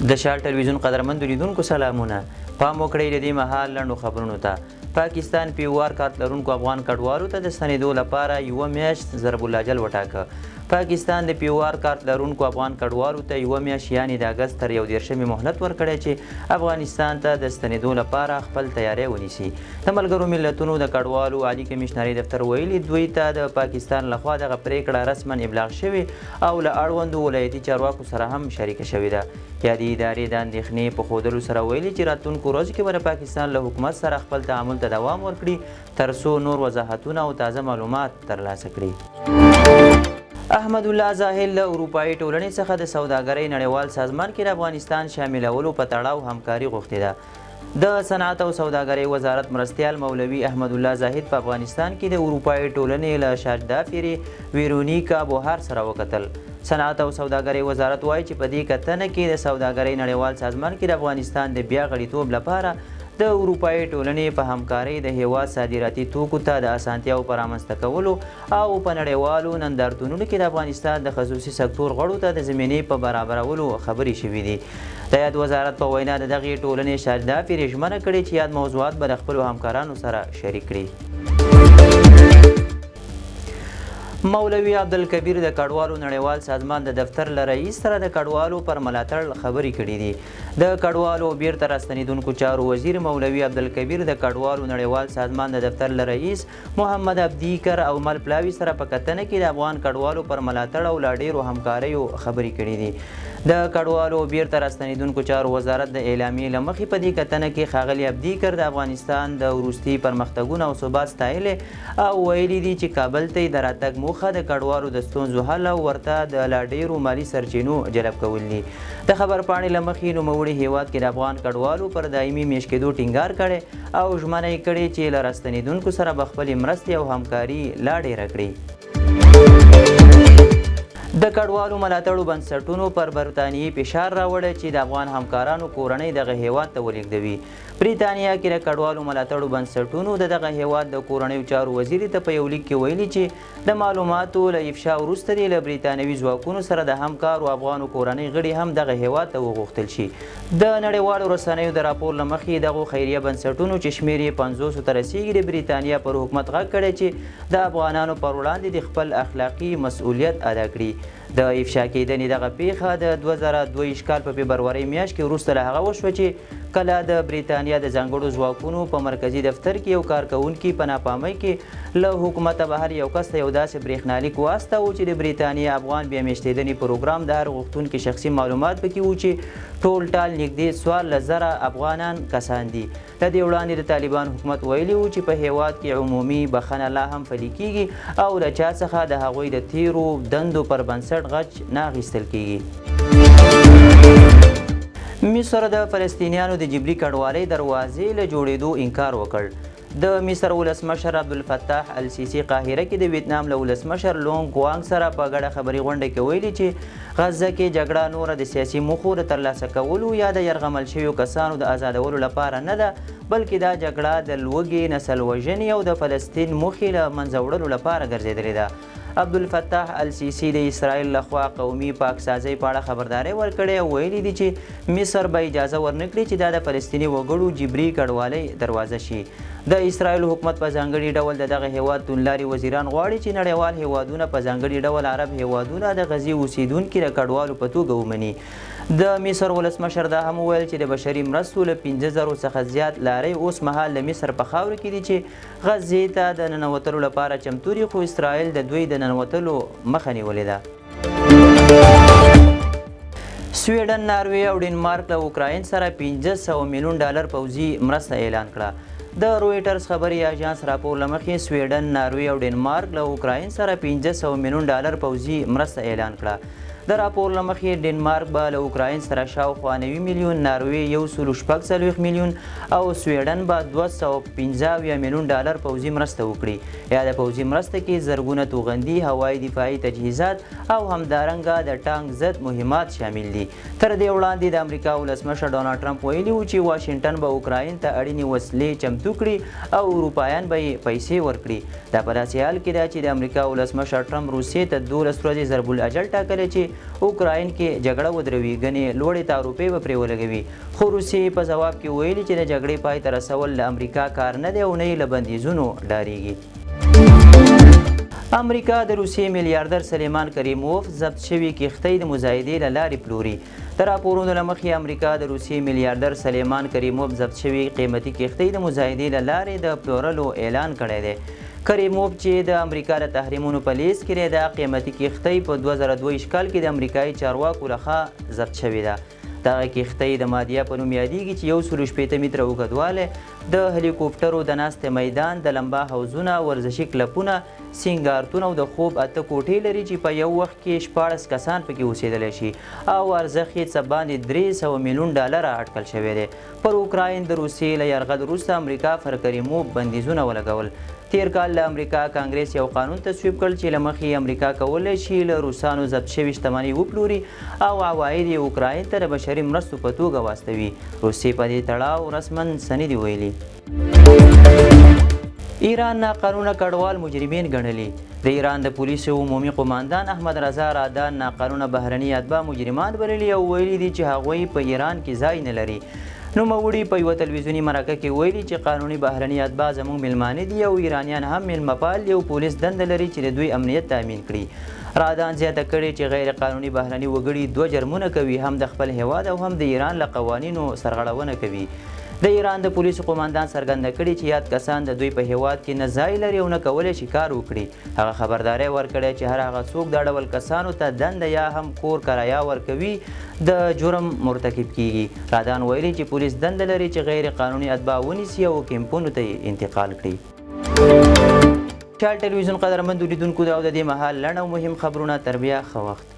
د شال ټلویزیون قدرمندو لیدونکو سلامونه. پام وکړئ د دې مهال لنډو خبرونو ته. پاکستان پیوار کارت لرونکو افغان کډوالو ته د ستنېدو لپاره یوه میاشت ضرب الاجل وټاکه. پاکستان د پیوار کارت لرونکو افغان کډوالو ته یوه میاشت یعنې د اګست تر 31 مهلت ورکړی چې افغانستان ته د ستنېدو لپاره خپل تیاری ونیسي. د ملګرو ملتونو د کډوالو عالي کمیشنري دفتر ویلي دوی ته د پاکستان لخوا دغه پریکړه رسما ابلاغ شوې او له اړوندو ولایتي چارواکو سره هم شریکه شوې ده. یادې ادارې د اندېښنې په ښودلو سره ویلي چې راتلونکو ورځو کې به د پاکستان له حکومت سره خپل تعامل ته دوام ورکړي تر څو نور وضاحتونه او تازه معلومات ترلاسه کړي. احمد الله زاهد له اروپایي ټولنې څخه د سوداګرۍ نړیوال سازمان کې د افغانستان شاملولو په تړاو همکاري غوښتې ده. د صنعت او سوداګرۍ وزارت مرستیال مولوي احمد الله زاهد په افغانستان کې د اروپایي ټولنې له شاجدافیري ویرونیکا بوهار سره وکتل. صنعت او سوداګرۍ وزارت وایي چې په دې کتنه کې د سوداګرۍ نړیوال سازمان کې د افغانستان د بیا غړیتوب لپاره د اروپایي ټولنې په همکارۍ د هیواد صادراتي توکو ته د اسانتیاو په رامنځته کولو او په نړیوالو نندارتونونو کې د افغانستان د خصوصي سکتور غړو ته د زمینې په برابرولو خبرې شوې دي. د یاد وزارت په وینا د دغې ټولنې شاجدافیري ژمنه کړې چې یاد موضوعات به د خپلو همکارانو سره شریک کړي. مولوي عبدالکبیر د کډوالو نړیوال سازمان د دفتر له رئیس سره د کډوالو پر ملاتړ خبرې کړي دي. د کډوالو بیرته راستنېدونکو چارو وزیر مولوي عبدالکبیر د کډوالو نړیوال سازمان د دفتر له رئیس محمد عبدیکر او مل پلاوي سره په کتنه کې د افغان کډوالو پر ملاتړ او لا ډېرو همکاریو خبرې کړي دي. د کډوالو بیرته راستنېدونکو چارو وزارت د اعلامیې له مخې په دې کتنه کې ښاغلي عبدیکر د افغانستان د وروستي پرمختګونه او ثبات ستایلې او ویلي دي چې کابل ته د راتګ موخه د کډوالو د ستونزو حل او ورته د لا ډېرو مالي سرچینو جلب کول دي. د خبرپاڼې له مخې نوموړي هیواد کې د افغان کډوالو پر دایمي میشت کېدو ټینګار کړی او ژمنه یې کړې چې له راستنېدونکو سره به خپلې مرستې او همکاري لا ډېره کړي. د کډوالو ملاتړو بنسټونو پر برطانیې فشار راوړی چې د افغان همکارانو کورنۍ دغه هیواد ته ولېږدوي. بریتانیا کې د کډوالو ملاتړو بنسټونو د دغه هیواد د کورنیو چارو وزیر ته په یو لیک کې ویلي چې د معلوماتو له افشا وروسته دې له بریتانوي ځواکونو سره د همکارو افغانو کورنۍ غړي هم دغه هیواد ته وغوښتل شي. د نړیوالو رسنیو د راپور له مخې دغو خیریه بنسټونو چې شمېر یې 500 ته رسیږي د بریتانیا پر حکومت غږ کړی چې د افغانانو پر وړاندې د خپل اخلاقي مسؤلیت ادا کړي. د افشا کېدنې دغه پیښه د 2022 کال په فبرورۍ میاشت کې وروسته له هغه وشوه چې کله د بریتانیا د ځانګړو ځواکونو په مرکزي دفتر کې یو کارکوونکي په ناپامۍ کې له حکومته بهر یو کس ته یو داسې برېښنالیک واستاوه چې د بریتانیا افغان بیا میشتېدنې پروګرام د هر غوښتونکي شخصي معلومات پکې وو چې ټول ټال نږدې 14,000 افغانان کسان دي. د دې وړاندې د طالبان حکومت ویلي وو چې په هیواد کې عمومي بخښنه لا هم پلي کیږي او له چا څخه د هغوی د تیرو دندو پر بنسټ غچ نه اخیستل کیږي. مصر د فلسطینیانو د جبري کډوالۍ دروازې له جوړېدو انکار وکړ. د مصر ولسمشر عبدالفتاح السیسي قاهره کې د ویتنام له ولسمشر لونګ کوانګ سره په ګډه خبري غونډه کې ویلي چې غزه کې جګړه نوره د سیاسي موخو د ترلاسه کولو یا د یرغمل شویو کسانو د آزادولو لپاره نه ده، بلکې دا جګړه د لوږې، نسل وژنې او د فلسطین موخې له منځه وړلو لپاره ګرځېدلې ده. عبدالفتاح السیسي د اسرائیل لخوا قومي پاکسازۍ په اړه خبرداری ورکړې او ویلي دي چې مصر به اجازه ورنکړي چې دا د فلسطیني وګړو جبري کډوالۍ دروازه شي. د اسرائیل حکومت په ځانګړي ډول د دغه هیواد توندلاري وزیران غواړي چې نړیوال هیوادونه په ځانګړي ډول عرب هیوادونه د غزې اوسیدونکي د کډوالو په توګه ومني. د مصر ولسمشر دا هم وویل چې د بشري مرستو له 15,000 څخه زیات لارۍ اوس مهال د مصر په خاوره کې دي چې غزې ته د ننوتلو لپاره چمتو دي، خو اسرائیل د دوی د ننوتلو مخه نیولې ده. سویډن، ناروې او ډنمارک له اوکراین سره 500 میلیون ډالر پوځي مرسته اعلان کړه. د رویټرز خبري اژانس راپور له مخې سویډن، ناروې او ډنمارک له اوکراین سره 500 میلیون ډالر پوځي مرسته اعلان کړه. د راپور له مخې ډنمارک به له اوکراین سره شاوخوا 90 میلیون، ناروې 146 میلیون او سویډن به 215 میلیون ډالر پوځي مرسته وکړي. یا د پوځي مرسته کې زرګونه توغندي، هوایي دفاعي تجهیزات او همدارنګه د ټانک ضد مهمات شامل دي. تر دې وړاندې د امریکا ولسمشر ډونالډ ټرمپ ویلي و چې واشنګټن به اوکراین ته اړینې وسلې چمتو کړي او اروپایان به یې پیسې ورکړي. دا په داسې حال کې ده چې د امریکا ولسمشر ټرمپ روسیې ته 12 ورځې ضرب الاجل ټاکلی چې اوکراین کې جګړه ودروي ګنې لوړې تعرفې به پرې ولګوي خو روسیې په ځواب کې ویلي چې د جګړې پای ته رسول له امریکا کار نه دی او نه یې له بندیزونو ډارېږي. امریکا د روسیې میلیاردر سلیمان کریموف ضبط شوي کښتۍ د مزایدې له لارې پلوري. د راپورونو له مخې امریکا د روسیې میلیاردر سلیمان کریموف ضبط شوي قیمتي کښتۍ د مزایدې له لارې د پلورلو اعلان کړی دی. کریموف چې د امریکا د تحریمونو په لیست کې دی دا قیمتي کښتۍ په 2022 کال کې د امریکایي چارواکو لخوا ضبط شوې ده. دغه کښتۍ د مادیه په نوم یادیږي چې 160 متره اوږدوالی د هلیکوپټرو د ناستې میدان د لمبا حوضونه ورزشي کلبونه سینګارتونه او د خوب 8 کوټې لري چې په یو وخت کې 14 کسان پکې اوسېدلی شي او ارزښت یې څه باندې 300 میلیون ډالره اټکل شوی دی. پر اوکراین د روسیې له یرغل وروسته امریکا پر کریموف بندیزونه ولګول. تیر کال له امریکا کانګریس یو قانون تصویب کړ چې له مخې امریکا کولی شي له روسانو ضبط شوي شتمنۍ وپلوري او عواید یې اوکراین ته د بشري مرستو په توګه واستوي. روسیې په دې تړاو رسما څه نه دي ویلي. ایران ناقانونه کډوال مجرمین ګڼلي. د ایران د پولیسو عمومي قماندان احمد رضا رادان ناقانونه بهرني اتباع مجرمان بللي او ویلي دي چې هغوی په ایران کې ځای نه لري. نوموړي په یوه تلویزیوني مرکه کې ویلي چې قانوني بهرني اتباع زموږ میلمانه دي او ایرانیان هم میلمهپال دي او پولیس دنده لري چې د دوی امنیت تامین کړي. رادان زیاته کړې چې غیر قانوني بهرني وګړي 2 جرمونه کوي، هم د خپل هیواد او هم د ایران له قوانینو سرغړونه کوي. د ایران د پولیسو قماندان څرګنده کړې چې یاد کسان د دوی په هیواد کې نه ځای لري او نه کولی شي کار وکړي. هغه خبرداری ورکړی چې هر هغه څوک دا ډول کسانو ته دنده یا هم کور کرایه ورکوي د جرم مرتکب کیږي. رادان ویلي چې پولیس دنده لري چې غیر قانوني اتباع ونیسي او کیمپونو ته یې انتقال کړي. شال ټلویزیون قدرمندو لیدونکو دا د دې مهال لنډ او مهم خبرونه تر بیا ښه وخت.